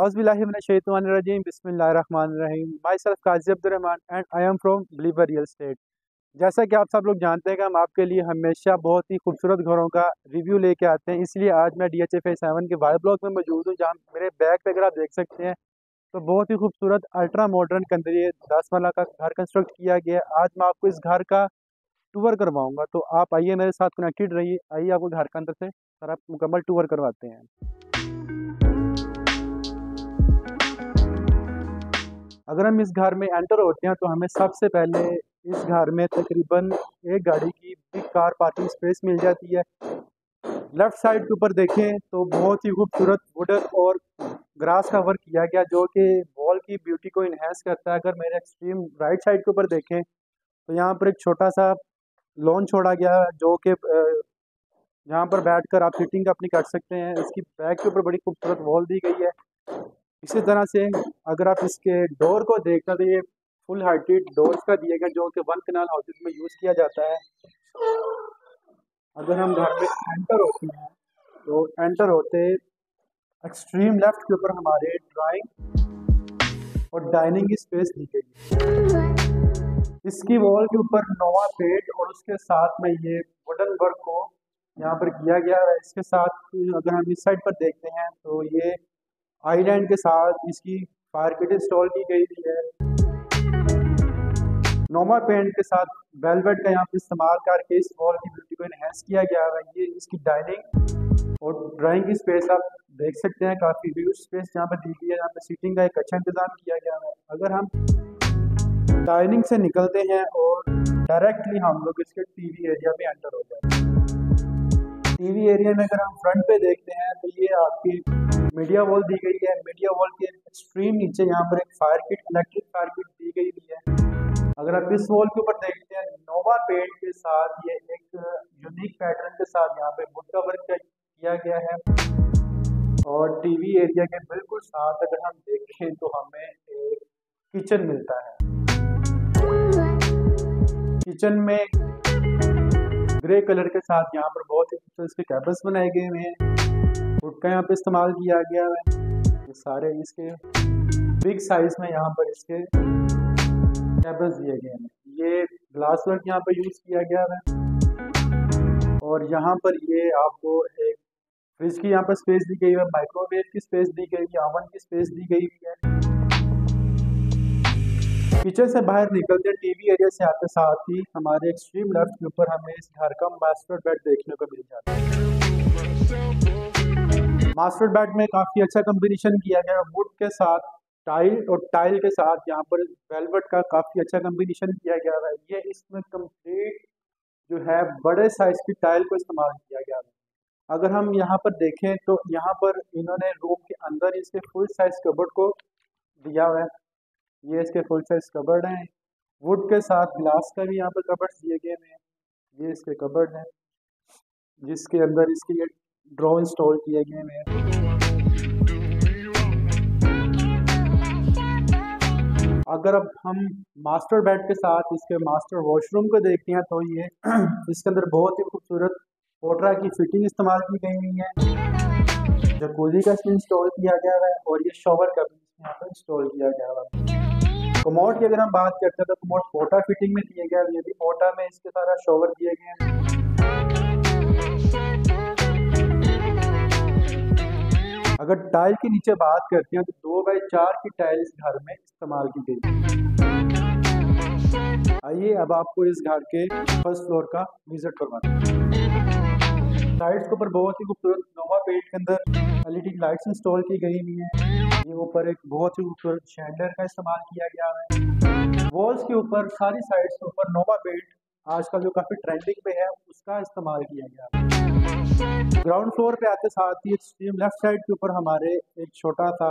Auzubillahiminash-shaytanir-rajim. Bismillahir-rahmanir-rahim. Myself Qazi Abdurrahman and I am from Believer Real Estate. जैसा कि आप सब लोग जानते हैं कि हम आपके लिए हमेशा बहुत ही खूबसूरत घरों का रिव्यू लेके आते हैं, इसलिए आज मैं DHFA 7 के वाई ब्लॉक में मौजूद हूँ, जहाँ मेरे बैक पे अगर आप देख सकते हैं तो बहुत ही खूबसूरत अल्ट्रा मॉडर्न के अंदर ये 10 वाला का घर कंस्ट्रक्ट किया गया है। आज मैं आपको इस घर का टूर करवाऊंगा, तो आप आइए मेरे साथ कनेक्टेड रहिए। आइए आपको घर के अंदर से सारा मुकम्मल टूर करवाते हैं। अगर हम इस घर में एंटर होते हैं तो हमें सबसे पहले इस घर में तकरीबन एक गाड़ी की बिग कार पार्किंग स्पेस मिल जाती है। लेफ्ट साइड के ऊपर देखें तो बहुत ही खूबसूरत वुडन और ग्रास का वर्क किया गया, जो कि वॉल की ब्यूटी को इन्हेंस करता है। अगर मेरे एक्सट्रीम राइट साइड के ऊपर देखें तो यहाँ पर एक छोटा सा लॉन छोड़ा गया है, जो कि यहाँ पर बैठकर आप सीटिंग अपनी कर सकते हैं। इसकी बैक के ऊपर बड़ी खूबसूरत वॉल दी गई है। इसी तरह से अगर आप इसके डोर को देखते हैं तो ये फुल हाइटेड डोर्स का दिया गया, जो कि 1 कनाल हाउसेज में यूज़ किया जाता है। अगर हम घर में एंटर होते हैं तो एंटर होते एक्सट्रीम लेफ्ट के ऊपर हमारे ड्राइंग और डाइनिंग की स्पेस दी गई है। इसकी वॉल के ऊपर नोवा पेंट और उसके साथ में ये वुडन वर्क को यहाँ पर किया गया है। इसके साथ अगर हम इस साइड पर देखते हैं तो ये आइलैंड के साथ इसकी फायर किट इंस्टॉल की गई थी है। नोमा पेंट के साथ वेलवेट का यहाँ पर इस्तेमाल करके इस वॉल की ब्यूटी को इनहेंस किया गया है। ये इसकी डाइनिंग और ड्राइंग की स्पेस आप देख सकते हैं, काफ़ी ह्यूज स्पेस यहाँ पर दी गई है। यहाँ पर सीटिंग का एक अच्छा इंतजाम किया गया है। अगर हम डाइनिंग से निकलते हैं और डायरेक्टली हम लोग इसके टीवी एरिया में एंटर हो जाते हैं। टीवी एरिया में अगर हम फ्रंट पे देखते हैं तो ये आपकी मीडिया वॉल दी गई है। मीडिया वॉल के एक्सट्रीम नीचे यहाँ पर एक fire kit, electric fire kit दी गई है। अगर आप इस वॉल के ऊपर देखते हैं नोवा पेंट के साथ ये एक यूनिक पैटर्न के साथ यहाँ पे वुड का वर्क किया गया है। और टीवी एरिया के बिल्कुल साथ अगर हम देखें तो हमें एक किचन मिलता है। किचन में ग्रे कलर के साथ यहाँ पर बहुत ही खूबसूरत इसके कैबिन्स बनाए गए हुए हैं। वुड का यहाँ पे इस्तेमाल किया गया है। ये सारे इसके बिग साइज में यहाँ पर इसके कैबिन्स दिए गए हैं। ये ग्लास वर्क यहाँ पर यूज़ किया गया है। और यहाँ पर ये आपको एक फ्रिज की यहाँ पर स्पेस दी गई है, माइक्रोवेव की स्पेस दी गई है, ओवन की स्पेस दी गई है। किचन से बाहर निकलते टीवी एरिया से आते साथ ही हमारे एक्सट्रीम लेफ्ट के ऊपर हमें इस घर का मास्टर बेड देखने को मिल जाता है। मास्टर बेड में काफ़ी अच्छा कॉम्बिनेशन किया गया है वुड के साथ टाइल, और टाइल के साथ यहाँ पर वेलवेट का काफ़ी अच्छा कॉम्बिनेशन किया गया है। ये इसमें कंप्लीट जो है बड़े साइज की टाइल को इस्तेमाल किया गया है। अगर हम यहाँ पर देखें तो यहाँ पर इन्होंने रूम के अंदर इसके फुल साइज कबर्ड को दिया हुआ है। ये इसके फुल साइज कबर्ड हैं। वुड के साथ ग्लास का भी यहाँ पर कबर्ड दिए गए हैं। ये इसके कबर्ड हैं जिसके अंदर इसके ये ड्रॉ इंस्टॉल किए गए हैं। अगर अब हम मास्टर बेड के साथ इसके मास्टर वॉशरूम को देखते हैं तो ये इसके अंदर बहुत ही खूबसूरत पोट्रा की फिटिंग इस्तेमाल की गई हुई है। जकूज़ी का इसमें इंस्टॉल किया गया है और ये शॉवर का भी यहाँ पर इंस्टॉल किया गया है। कमोड की अगर हम बात करते हैं तो कमोड पोटा फिटिंग में दिए गया है। ये भी पोटा में इसके सारा शॉवर दिए गए हैं। अगर टाइल के नीचे बात करते हैं तो 2x4 की टाइल इस घर में इस्तेमाल की गई है। आइए अब आपको इस घर के फर्स्ट फ्लोर का विजिट करवाते हैं। साइड्स के ऊपर बहुत ही खूबसूरत नोवा पेंट के अंदर LED लाइट्स इंस्टॉल की गई हुई हैं। ये ऊपर एक बहुत ही खूबसूरत शैंडर का इस्तेमाल किया गया है। वॉल्स के ऊपर सारी साइड्स के ऊपर नोवा पेंट आजकल जो काफ़ी ट्रेंडिंग पे है उसका इस्तेमाल किया गया है। ग्राउंड फ्लोर पे आते साथ ही एक्सट्रीम लेफ्ट साइड के ऊपर हमारे एक छोटा सा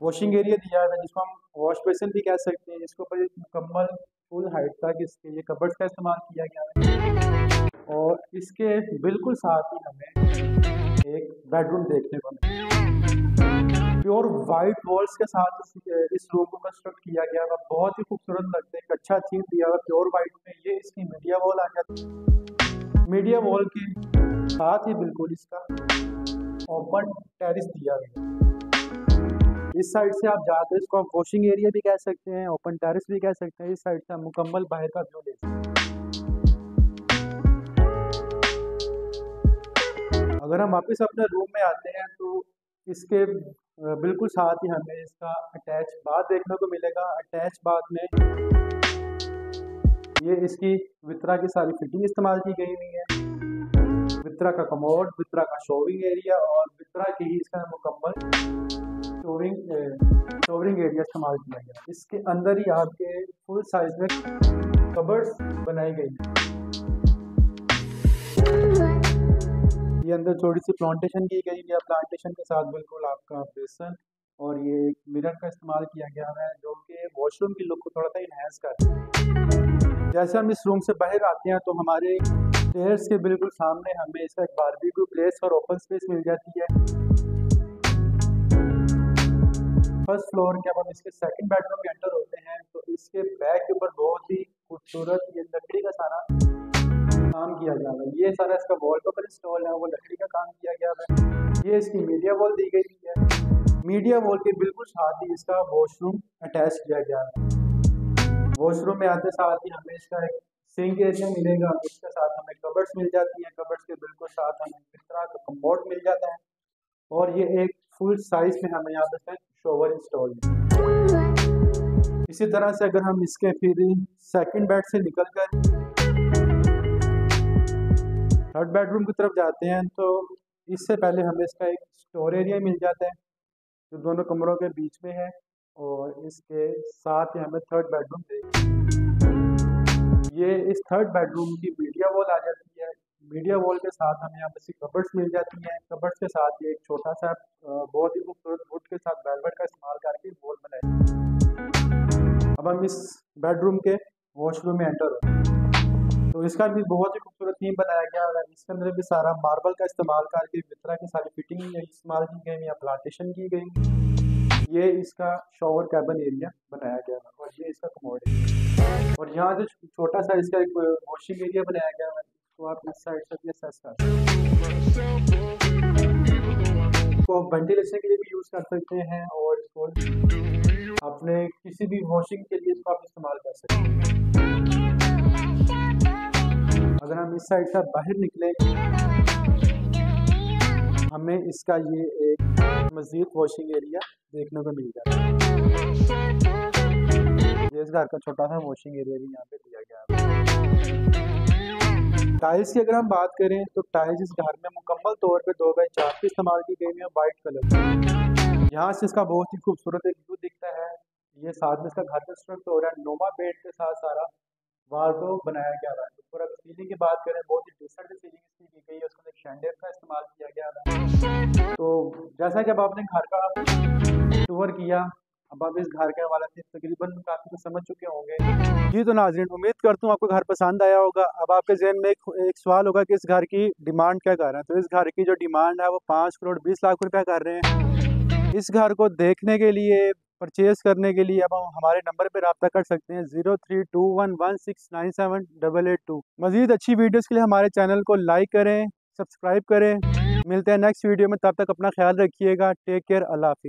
वॉशिंग एरिया दिया है, जिसको हम वॉश बेसिन भी कह सकते हैं। इसके ऊपर एक मुकम्मल फुल हाइट तक इसके ये कबर्ड्स का इस्तेमाल किया गया है। और इसके बिल्कुल साथ ही हमें एक बेडरूम देखने को मिला। प्योर वाइट वॉल्स के साथ इस रूम को कंस्ट्रक्ट किया गया है। बहुत ही खूबसूरत लगता है, एक अच्छा थीम दिया हुआ प्योर वाइट में। ये इसकी मीडिया वॉल आ जाती है। मीडिया वॉल के साथ ही बिल्कुल इसका ओपन टेरिस दिया गया है। इस साइड से आप जाकर इसको आप वॉशिंग एरिया भी कह सकते हैं, ओपन टेरेस भी कह सकते हैं। इस साइड से आप मुकम्मल बाहर का व्यू ले सकते हैं। अगर हम वापस अपने रूम में आते हैं तो इसके बिल्कुल साथ ही हमें इसका अटैच बाथ देखने को मिलेगा। अटैच बाथ में ये इसकी वित्रा की सारी फिटिंग इस्तेमाल की गई हुई है। वित्रा का कमोड, वित्रा का शोविंग एरिया और वित्रा की ही इसका मुकम्मल शोवरिंग एरिया इस्तेमाल किया गया। इसके अंदर ही आपके फुल साइज में कबर्ड्स बनाई गई है। ये अंदर थोड़ी सी प्लांटेशन की गई है। प्लांटेशन के साथ बिल्कुल आपका बेसन और ये एक मिरर का इस्तेमाल किया गया है जो कि वॉशरूम की लुक को थोड़ा सा इन्हेंस करता है। जैसे हम इस रूम से बाहर आते हैं तो हमारे स्टेयर्स के बिल्कुल सामने हमें इसका एक बारबेक्यू प्लेस और ओपन स्पेस मिल जाती है। फर्स्ट फ्लोर के अब हम इसके सेकंड बेडरूम में एंटर होते हैं तो इसके बैक के ऊपर बहुत ही खूबसूरत ये लकड़ी का सारा काम किया गया है। ये सारा इसका वॉलपेपर इंस्टॉल है, वो लकड़ी का काम किया गया है। ये इसकी मीडिया वॉल दी गई है। मीडिया वॉल के बिल्कुल साथ ही इसका वॉशरूम अटैच किया गया है। वॉशरूम में आते साथ ही हमें इसका एक सिंक एरिया मिलेगा। इसके साथ हमें कबर्ड्स मिल जाती हैं। कबर्ड्स के बिल्कुल साथ हमें इस तरह का कमोड मिल जाता है और ये एक फुल साइज में हमें यहाँ पे शॉवर इंस्टॉल है। इसी तरह से अगर हम इसके फिर सेकंड बेड से निकलकर थर्ड बेडरूम की तरफ जाते हैं तो इससे पहले हमें इसका एक स्टोर एरिया मिल जाता है जो दोनों कमरों के बीच में है और इसके साथ ही हमें थर्ड बेडरूम ये इस थर्ड बेडरूम की मीडिया वॉल आ जाती है। मीडिया वॉल के साथ हमें यहाँ पे कबर्ड्स मिल जाती हैं। कबर्ड्स के साथ ये एक छोटा सा बहुत ही खूबसूरत वुड के साथ वेलवेट का इस्तेमाल करके वॉल बनाई। अब हम इस बेडरूम के वॉशरूम में एंटर होते हैं तो इसका भी बहुत ही खूबसूरत थीम बनाया गया है। इसके अंदर भी सारा मार्बल का इस्तेमाल करके वित्रा की सारी फिटिंग इस्तेमाल की गई या प्लांटेशन की गई। ये इसका शॉवर कैबिन एरिया बनाया गया है और ये इसका कमोड है और यहाँ जो छोटा सा इसका एक वॉशिंग एरिया बनाया गया है तो आप इस साइड से भी असेस कर सकते हैं। इसको वेंटिलेशन के लिए भी यूज़ कर सकते हैं और इसको अपने किसी भी वॉशिंग के लिए इसको आप इस्तेमाल कर सकते हैं। अगर हम इस साइड से बाहर निकले हमें इसका ये एक मज़ीद वॉशिंग एरिया देखने को मिल जाता है। ये इस घर का छोटा सा वॉशिंग एरिया भी यहाँ पे दिया गया है। टाइल्स की अगर हम बात करें तो टाइल्स इस घर में मुकम्मल तौर पे 2x4 की इस्तेमाल की गई है वाइट कलर। यहाँ से इसका बहुत ही खूबसूरत एक व्यू दिखता है। ये साथ में इसका घर कंस्ट्रक्ट हो रहा है। नोमा पेंट के साथ सारा वार्डरोब बनाया गया है। ऊपर अगर सीलिंग की बात करें बहुत ही डिसेंट सीलिंग इसकी की गई है। उसके अंदर शैंडेलियर का इस्तेमाल किया गया है। तो जैसा कि अब आपने घर का टूर किया अब आप इस घर के हवाले से तकरीबन काफ़ी कुछ समझ चुके होंगे। जी तो नाज़रीन उम्मीद करता हूँ आपको घर पसंद आया होगा। अब आपके जहन में एक सवाल होगा कि इस घर की डिमांड क्या कर रहे हैं। तो इस घर की जो डिमांड है वो 5 करोड़ 20 लाख रुपया कर रहे हैं। इस घर को देखने के लिए परचेज़ करने के लिए अब हम हमारे नंबर पर रब्ता कर सकते हैं 032116978882। मज़ीद अच्छी वीडियोज़ के लिए हमारे चैनल को लाइक करें, सब्सक्राइब करें। मिलते हैं नेक्स्ट वीडियो में, तब तक अपना ख्याल रखिएगा। टेक केयर, अल्लाह हाफिज़।